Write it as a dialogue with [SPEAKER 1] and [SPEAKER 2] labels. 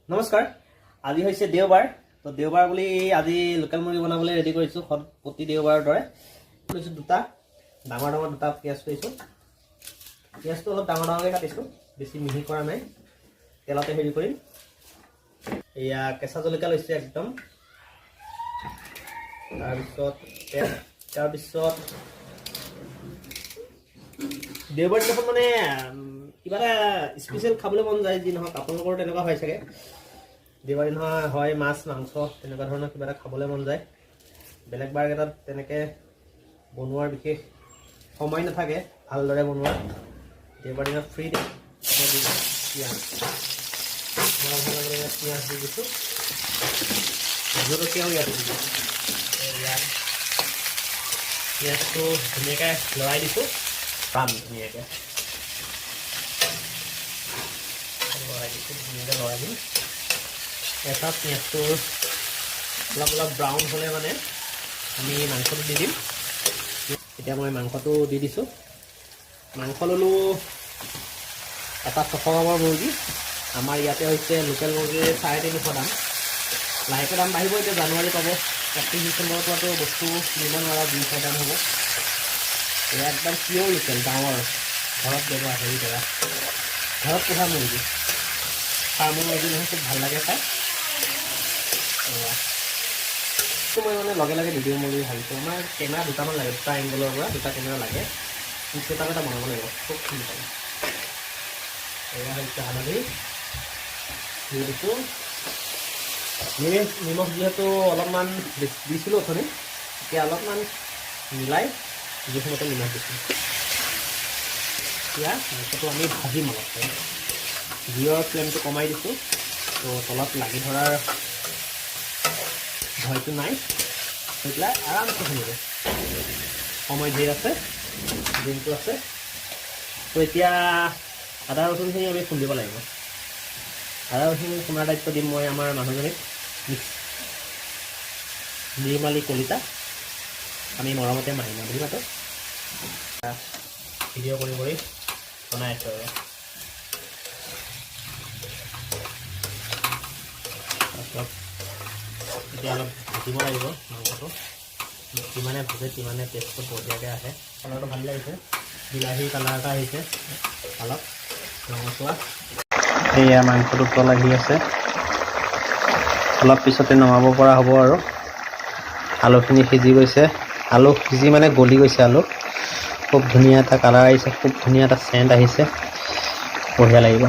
[SPEAKER 1] নমস্কাৰ আজি হৈছে দেওবাৰ তো দেওবাৰ বুলি আজি লোকেল মুৰ্গী বনাবলৈ ৰেডি কৰিছো প্ৰতি দেওবাৰৰ দৰে লৈছো দুটা ডাঙৰ দুটা পিয়াজ লৈছো পিয়াজটো অলপ ডাঙৰ ডাঙৰকৈ কাটিছো বেছি মিহি কৰা নাই তেলতে হেৰি কৰিম এয়া কেঁচা জলকীয়া লৈছো একদম তাৰপিছত দেওবাৰ দিনাখন মানে কিবা এটা স্পেচিয়েল খাবলৈ মন যায় যি নহওক আপোনালোকৰ তেনেকুৱা হয় চাগে দেওবাৰ দিনা হয় মাছ মাংস তেনেকুৱা ধৰণৰ কিবা এটা খাবলৈ মন যায় বেলেগ বাৰ এটাত তেনেকৈ বনোৱাৰ বিশেষ সময় নাথাকে ভালদৰে বনোৱা দেওবাৰ দিনা ফ্ৰী পিঁয়াজ দি দিছোঁ জলকীয়াও ইয়াত দি দিছোঁ পিঁয়াজটো ধুনীয়াকৈ লৰাই দিছোঁ পাম ধুনীয়াকৈ লৰাই দিম এটা পিঁয়াজটো অলপ ব্ৰাউন হ'লে মানে আমি মাংসটো দি দিম এতিয়া মই মাংসটো দি দিছোঁ মাংস ল'লোঁ এটা 600 গ্ৰামৰ মুৰ্গী আমাৰ ইয়াতে হৈছে লোকেল মুৰ্গীৰ 350 দাম লাহেকৈ দাম বাঢ়িব এতিয়া জানুৱাৰী পাব 31 ডিচেম্বৰৰ পৰাতো বস্তু কিনিব নোৱাৰা 200 দাম হ'ব এয়া একদম পিয়'ৰ লোকেল গাঁৱৰ ঘৰত ব্যৱহাৰ হেৰি কৰা ঘৰত পোহা মুৰ্গী ফাৰ্মৰ মুৰ্গী নহয় খুব ভাল লাগে খাই মই মানে লগে লগে দি দিওঁ বুলি ভাবিছোঁ আমাৰ কেমেৰা দুটামান লাগে দুটা এংগলৰ পৰা দুটা কেমেৰা লাগে কেইটামান এটা বনাব লাগিব খুব সোনকালে এয়া হৈছে হালধি দি দিছোঁ নিমখ যিহেতু অলপমান দিছিলোঁ অথনি এতিয়া অলপমান মিলাই জোখমতে নিমখ দিছোঁ এতিয়া মাংসটো আমি ভাজিম অলপ জুইৰ ফ্লেমটো কমাই দিছোঁ তো তলত লাগি ধৰাৰ ভয়টো নাই হৈ পেলাই আৰামছে শুনিব সময় ধেৰ আছে দিনটো আছে তো এতিয়া আদা ৰচুনখিনি আমি খুন্দিব লাগিব আদা ৰচুন খুন্দাৰ দায়িত্ব দিম মই আমাৰ মানুহজনীক নিৰ্মালী কলিতা আমি মৰমতে মাৰিম বুজি পাতো ভিডিঅ' কৰি বনাই আছোঁ আৰু তাৰপিছত এতিয়া অলপ ভাজিব লাগিব মাংসটো যিমানে ভাজে সিমানে টেষ্টটো বঢ়িয়াকৈ আহে কালাৰটো ভাল লাগিছে বিলাহীৰ কালাৰ এটা আহিছে অলপ ৰঙচুৱা এয়া মাংসটো তল আহি আছে অলপ পিছতে নমাব পৰা হ'ব আৰু আলুখিনি সিজি গৈছে আলু সিজি মানে গলি গৈছে আলু খুব ধুনীয়া এটা কালাৰ আহিছে খুব ধুনীয়া এটা চেণ্ট আহিছে বঢ়িয়া লাগিব